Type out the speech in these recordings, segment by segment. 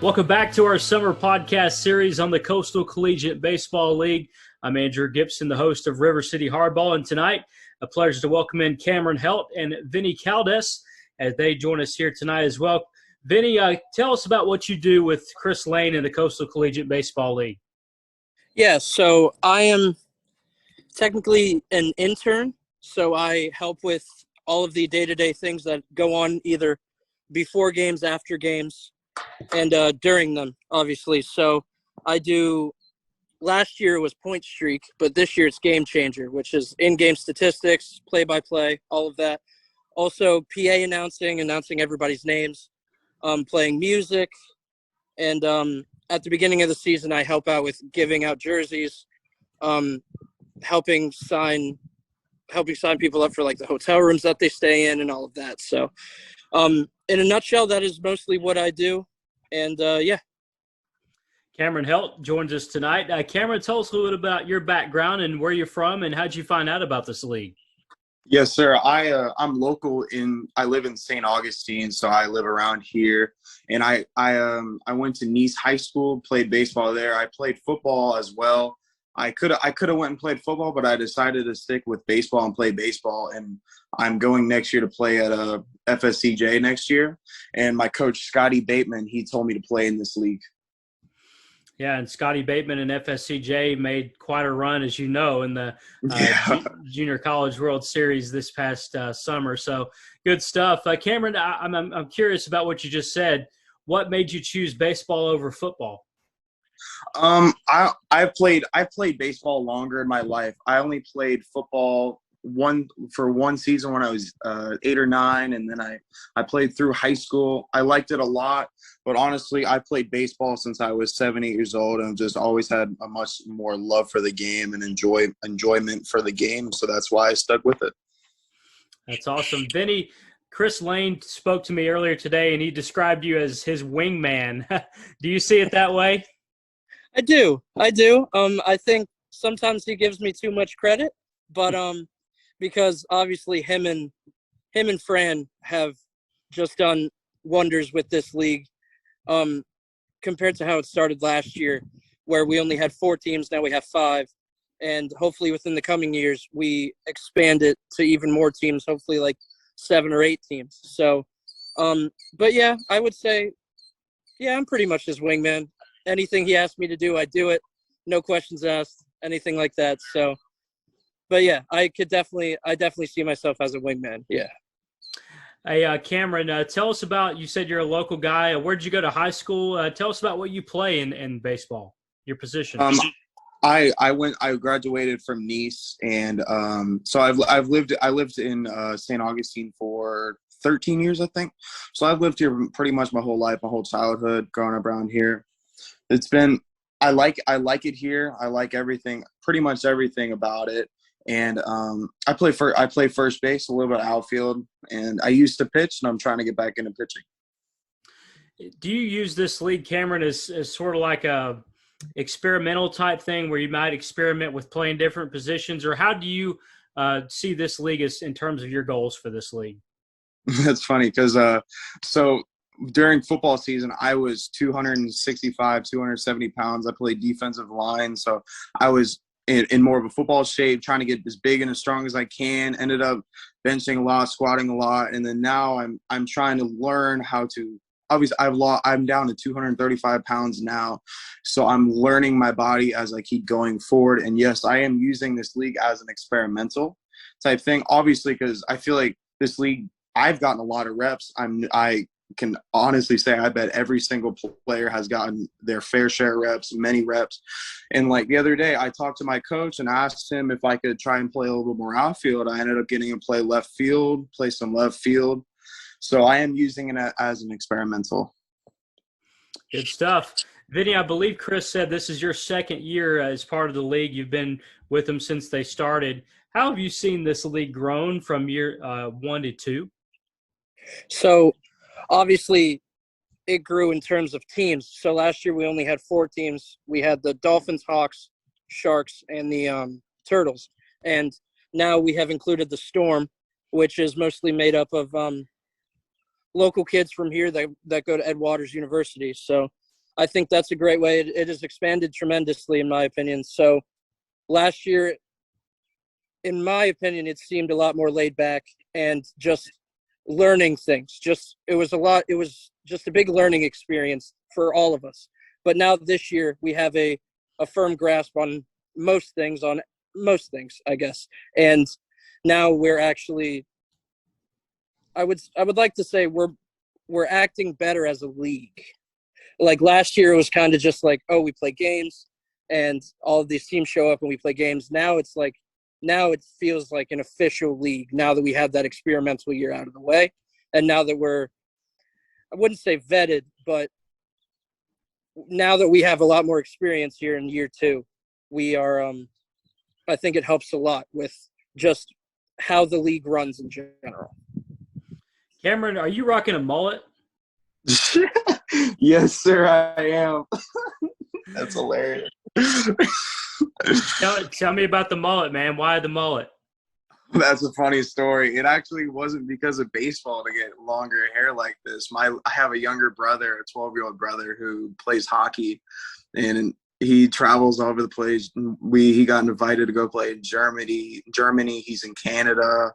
Welcome back to our summer podcast series on the Coastal Collegiate Baseball League. I'm Andrew Gibson, the host of River City Hardball, and tonight, a pleasure to welcome in Cameron Helt and Vinnie Caldas as they join us here tonight as well. Vinnie, tell us about what you do with Chris Lein and the Coastal Collegiate Baseball League. Yeah, so I am technically an intern, so I help with all of the day-to-day things that go on either before games, after games, and during them, obviously. So I do – last year was Point Streak, but this year it's Game Changer, which is in-game statistics, play-by-play, all of that. Also PA announcing everybody's names, playing music, and at the beginning of the season I help out with giving out jerseys, helping sign people up for like the hotel rooms that they stay in and all of that. So in a nutshell, that is mostly what I do. And yeah. Cameron Helt joins us tonight. Cameron, tell us a little bit about your background and where you're from and how'd you find out about this league? Yes, sir. I'm local I live in St. Augustine, so I live around here. And I went to Nease High School, played baseball there. I played football as well. I could have went and played football, but I decided to stick with baseball and play baseball. And I'm going next year to play at FSCJ next year. And my coach, Scotty Bateman, he told me to play in this league. Yeah, and Scotty Bateman and FSCJ made quite a run, as you know, in the Junior College World Series this past summer. So good stuff. Cameron, I'm curious about what you just said. What made you choose baseball over football? I played baseball longer in my life. I only played football for one season when I was 8 or 9, and then I played through high school. I liked it a lot, but honestly, I played baseball since I was 7, 8 years old, and just always had a much more love for the game and enjoyment for the game. So that's why I stuck with it. That's awesome, Vinnie. Chris Lein spoke to me earlier today, and he described you as his wingman. Do you see it that way? I do. I think sometimes he gives me too much credit, but because obviously him and Fran have just done wonders with this league, compared to how it started last year, where we only had 4 teams. Now we have 5, and hopefully within the coming years we expand it to even more teams. Hopefully like 7 or 8 teams. So, but yeah, I would say, yeah, I'm pretty much his wingman. Anything he asks me to do, I do it. No questions asked, anything like that. So, but yeah, I definitely see myself as a wingman. Yeah. Hey, Cameron, tell us about, you said you're a local guy. Where did you go to high school? Tell us about what you play in baseball, your position. I graduated from Nease, and so I lived in St. Augustine for 13 years, I think. So I've lived here pretty much my whole life, my whole childhood, growing up around here. I like it here. I like pretty much everything about it. And I play first base, a little bit of outfield, and I used to pitch, and I'm trying to get back into pitching. Do you use this league, Cameron, as sort of like a experimental type thing where you might experiment with playing different positions, or how do you see this league as in terms of your goals for this league? That's funny because so during football season, I was 265, 270 pounds. I played defensive line, so I was in more of a football shape, trying to get as big and as strong as I can. Ended up benching a lot, squatting a lot, and then now I'm trying to learn how to. Obviously, I'm down to 235 pounds now, so I'm learning my body as I keep going forward. And yes, I am using this league as an experimental type thing. Obviously, because I feel like this league, I've gotten a lot of reps. I can honestly say I bet every single player has gotten their fair share of reps, many reps. And like the other day, I talked to my coach and asked him if I could try and play a little bit more outfield. I ended up getting to play some left field. So I am using it as an experimental. Good stuff. Vinnie, I believe Chris said this is your second year as part of the league. You've been with them since they started. How have you seen this league grown from year 1 to 2? So obviously it grew in terms of teams. So last year we only had 4 teams. We had the Dolphins, Hawks, Sharks, and the Turtles. And now we have included the Storm, which is mostly made up of local kids from here that go to Ed Waters University. So I think that's a great way. It has expanded tremendously, in my opinion. So last year, in my opinion, it seemed a lot more laid back and just learning things. It was just a big learning experience for all of us. But now this year we have a firm grasp on most things, I guess. And now we're actually, I would like to say we're acting better as a league. Like last year it was kind of just like, oh, we play games and all of these teams show up and we play games. Now it feels like an official league now that we have that experimental year out of the way. And now that I wouldn't say vetted, but now that we have a lot more experience here in year 2, we are, I think it helps a lot with just how the league runs in general. Cameron, are you rocking a mullet? Yes, sir, I am. That's hilarious. Tell me about the mullet, man. Why the mullet? That's a funny story. It actually wasn't because of baseball to get longer hair like this. I have a younger brother, a 12-year-old brother who plays hockey, and he travels all over the place. He got invited to go play in Germany. He's in Canada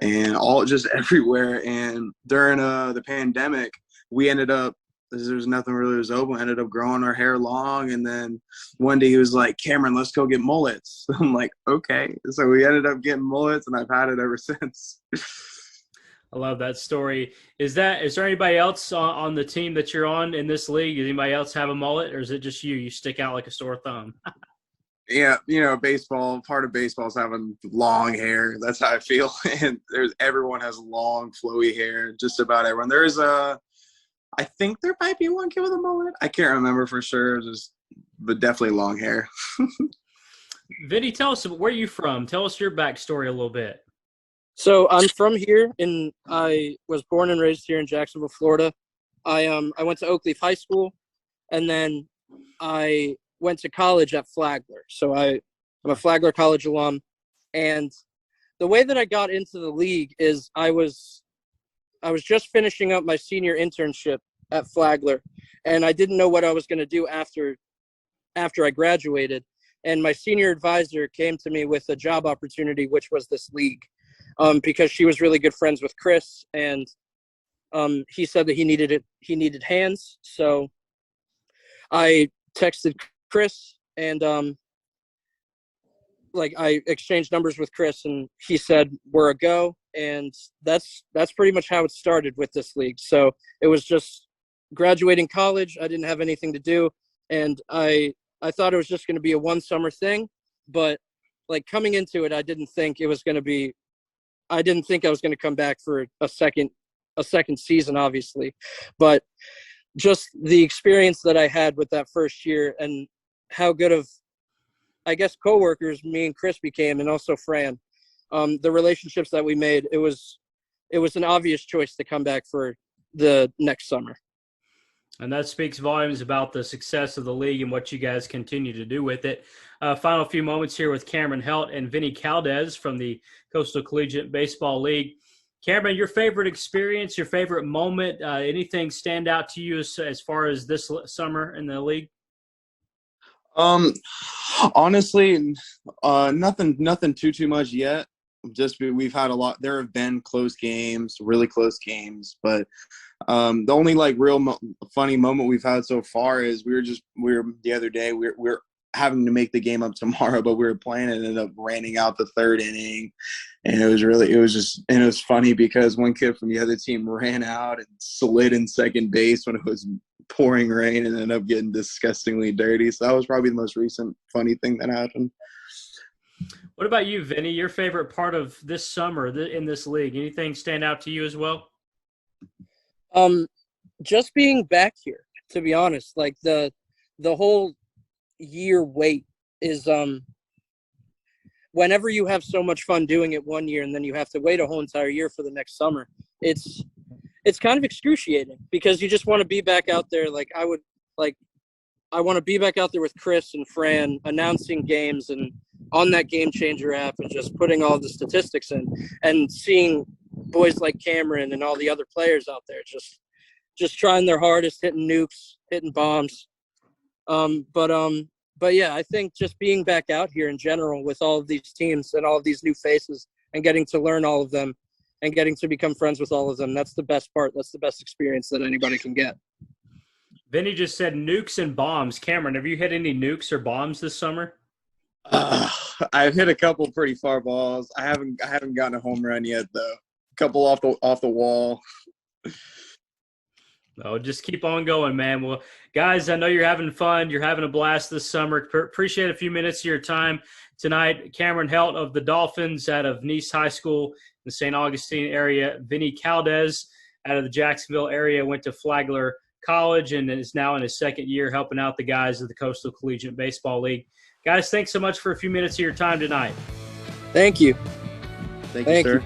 and all just everywhere. And during the pandemic, we ended up, there's nothing really was open, ended up growing our hair long. And then one day he was like, Cameron, let's go get mullets. I'm like, okay. So we ended up getting mullets, and I've had it ever since. I love that story. Is there anybody else on the team that you're on in this league? Does anybody else have a mullet, or is it just you? You stick out like a sore thumb. Yeah, part of baseball is having long hair. That's how I feel. And everyone has long, flowy hair, just about everyone. I think there might be one kid with a mullet. I can't remember for sure, but definitely long hair. Vinny, tell us, where are you from? Tell us your backstory a little bit. So I'm from here, and I was born and raised here in Jacksonville, Florida. I went to Oak Leaf High School, and then I went to college at Flagler. So I'm a Flagler College alum, and the way that I got into the league is I was just finishing up my senior internship at Flagler, and I didn't know what I was going to do after I graduated. And my senior advisor came to me with a job opportunity, which was this league, because she was really good friends with Chris, and he said that he needed hands. So I texted Chris, and I exchanged numbers with Chris, and he said we're a go. And that's pretty much how it started with this league. So it was just graduating college. I didn't have anything to do, and I thought it was just going to be a one summer thing. But like coming into it, I didn't think I was going to come back for a second season, obviously. But just the experience that I had with that first year, and how good of, I guess, coworkers me and Chris became, and also Fran. The relationships that we made, it was an obvious choice to come back for the next summer. And that speaks volumes about the success of the league and what you guys continue to do with it. Final few moments here with Cameron Helt and Vinnie Caldas from the Coastal Collegiate Baseball League. Cameron, your favorite experience, your favorite moment, anything stand out to you as far as this summer in the league? Honestly, nothing too much yet. Just we've had a lot. There have been close games, really close games, but the only real funny moment we've had so far is we were the other day we're having to make the game up tomorrow, but we were playing and ended up raining out the third inning, and it was funny because one kid from the other team ran out and slid in second base when it was pouring rain and ended up getting disgustingly dirty. So that was probably the most recent funny thing that happened. What about you, Vinny? Your favorite part of this summer in this league? Anything stand out to you as well? Just being back here, to be honest. Like the whole year wait is whenever you have so much fun doing it one year and then you have to wait a whole entire year for the next summer, it's kind of excruciating because you just want to be back out there. I want to be back out there with Chris and Fran announcing games and on that Game Changer app and just putting all the statistics in and seeing boys like Cameron and all the other players out there. just trying their hardest, hitting nukes, hitting bombs. But yeah, I think just being back out here in general with all of these teams and all of these new faces and getting to learn all of them and getting to become friends with all of them, that's the best part. That's the best experience that anybody can get. Vinny just said nukes and bombs. Cameron, have you hit any nukes or bombs this summer? I've hit a couple pretty far balls. I haven't gotten a home run yet though. A couple off the wall. Oh, just keep on going, man. Well, guys, I know you're having fun. You're having a blast this summer. Appreciate a few minutes of your time tonight. Cameron Helt of the Dolphins out of Nease High School in the St. Augustine area. Vinnie Caldas out of the Jacksonville area, went to Flagler College and is now in his second year helping out the guys of the Coastal Collegiate Baseball League. Guys, thanks so much for a few minutes of your time tonight. Thank you. Thank you, sir.